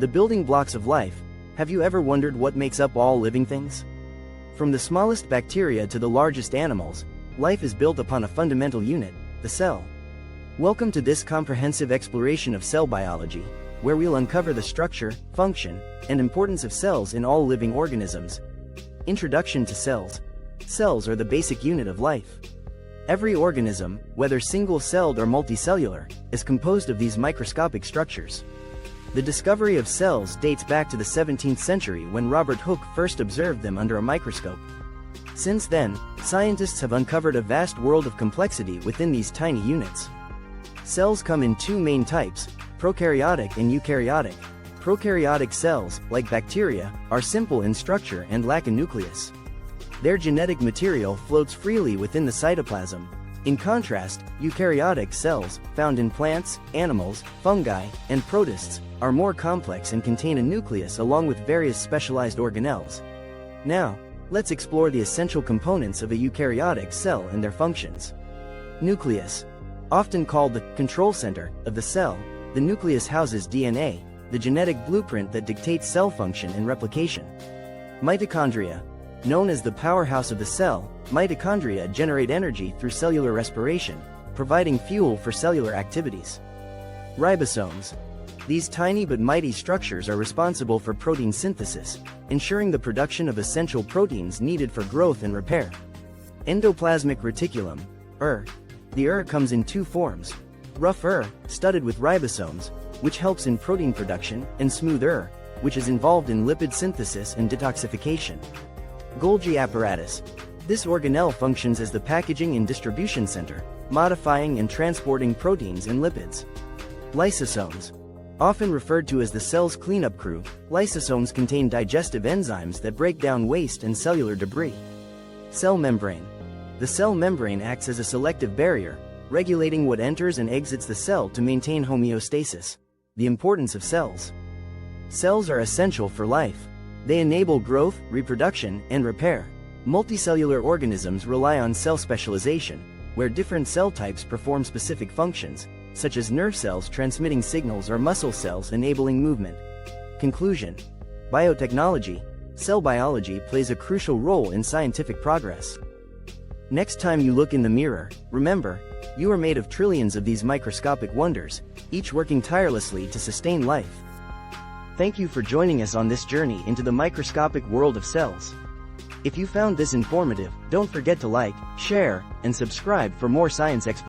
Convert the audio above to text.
The building blocks of life. Have you ever wondered what makes up all living things? From the smallest bacteria to the largest animals, life is built upon a fundamental unit, the cell. Welcome to this comprehensive exploration of cell biology, where we'll uncover the structure, function, and importance of cells in all living organisms. Introduction to cells. Cells are the basic unit of life. Every organism, whether single-celled or multicellular, is composed of these microscopic structures. The discovery of cells dates back to the 17th century when Robert Hooke first observed them under a microscope. Since then, scientists have uncovered a vast world of complexity within these tiny units. Cells come in two main types, prokaryotic and eukaryotic. Prokaryotic cells, like bacteria, are simple in structure and lack a nucleus. Their genetic material floats freely within the cytoplasm. In contrast, eukaryotic cells, found in plants, animals, fungi, and protists, are more complex and contain a nucleus along with various specialized organelles. Now, let's explore the essential components of a eukaryotic cell and their functions. Nucleus. Often called the control center of the cell, the nucleus houses DNA, the genetic blueprint that dictates cell function and replication. Mitochondria. Known as the powerhouse of the cell, mitochondria generate energy through cellular respiration, providing fuel for cellular activities. Ribosomes. These tiny but mighty structures are responsible for protein synthesis, ensuring the production of essential proteins needed for growth and repair. Endoplasmic reticulum, ER. The ER comes in two forms: rough ER, studded with ribosomes, which helps in protein production, and smooth ER, which is involved in lipid synthesis and detoxification. Golgi apparatus. This organelle functions as the packaging and distribution center, modifying and transporting proteins and lipids. Lysosomes. Often referred to as the cell's cleanup crew, lysosomes contain digestive enzymes that break down waste and cellular debris. Cell membrane. The cell membrane acts as a selective barrier, regulating what enters and exits the cell to maintain homeostasis. The importance of cells. Cells are essential for life. They enable growth, reproduction, and repair. Multicellular organisms rely on cell specialization, where different cell types perform specific functions, such as nerve cells transmitting signals or muscle cells enabling movement. Conclusion. Biotechnology. Cell biology plays a crucial role in scientific progress. Next time you look in the mirror, remember, you are made of trillions of these microscopic wonders, each working tirelessly to sustain life. Thank you for joining us on this journey into the microscopic world of cells. If you found this informative, don't forget to like, share, and subscribe for more science exploration.